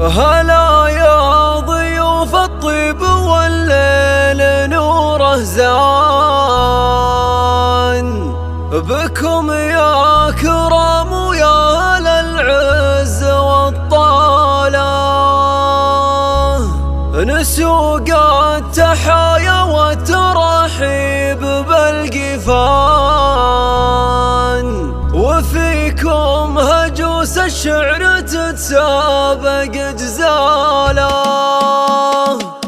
هلا يا ضيوف الطيب والليل نوره زان، بكم يا كرام ويا أهل العز والطالة، نسوق التحايا والترحيب بالقفان، وفيكم هجوس الشعر تتسابق جزاله.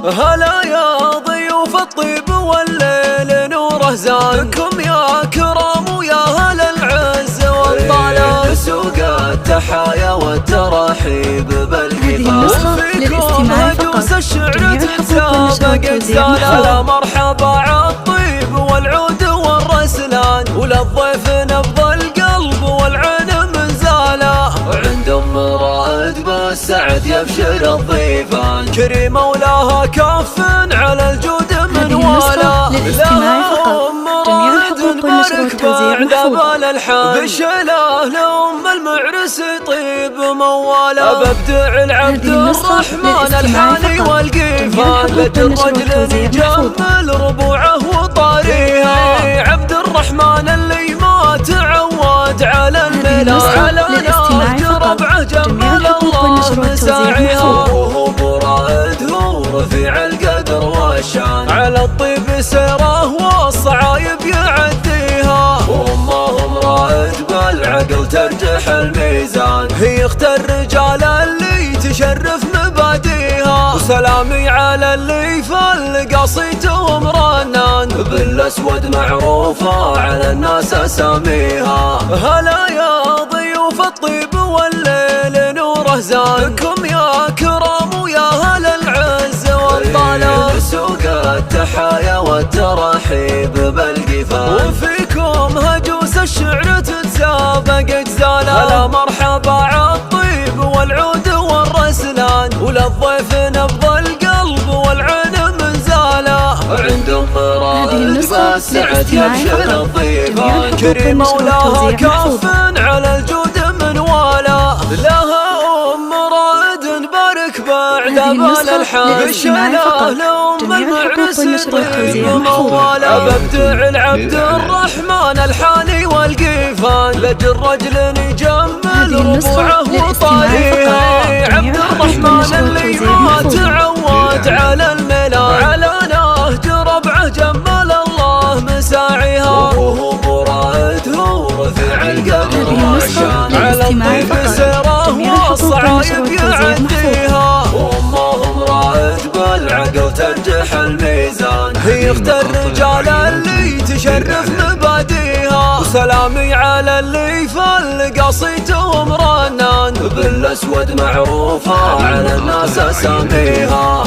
هلا يا ضيوف الطيب والليل نوره زان، بكم يا كرام ويا أهل العز والطالة، نسوق التحايا والترحيب بالقفان، وفيكم هجوس الشعر تتسابق جزاله. هلا مرحبا عالطيب والعود والرسلان، وللضيف نبض القلب والعين منزاله، وعند ام رائد بالسعد يبشر الضيفان، كريمه ولها كف على الجود منواله. لها ام رائد نبارك بعد بال الحان، بشله لام المعرس طيب مواله، ببدع العبد الرحمن الحاني والقيفان، لجل الرجل يجمل ربوعه وطاريها، عبد الرحمن اللي ما تعود على الملا، على نهج ربعه جمل الله مساعيها، وهو برائد هو رفيع القدر والشان، على الطيب سيره والصعايب يعديها، وامهم رائد بالعقل ترجح الميزان، هي اخت الرجال اللي تشرف مباديها، وسلامي على اللي فلقى صيتهم رنان، بالاسود معروفه على الناس اساميها. هلا يا ضيوف الطيب والليل نوره زان، بكم يا كرام ويا أهل العز والطالة، نسوق التحايا والترحيب بالقفان، وفيكم هجوس الشعر تتسابق جزاله. هلا مرحبا عالطيب والعود والرسلان، وللضيف نبض القلب والعين منزاله، عند ام رائد بالسعد يبشر الضيفان، كريمه ولها كف على الجود منواله. لها ام رائد نبارك بعد بال الحان، بشله لام المعرس طيب مواله، ببدع العبد الرحمن الحاني والقيفان، لجل الرجل يجمل ربوعه وطاريها، عبد الرحمن اللي ما تعود على الملا، على نهج ربعه جمل الله مساعيها، وهو برائد هو رفيع القدر والشان، على الطيب سيره والصعايب يعديها، وامهم رائد بالعقل ترجح الميزان، هي اخت الرجال اللي تشرف مباديها، وسلامي على اللي فلقى صيتهم رنان، بالاسود معروفه على الناس اساميها.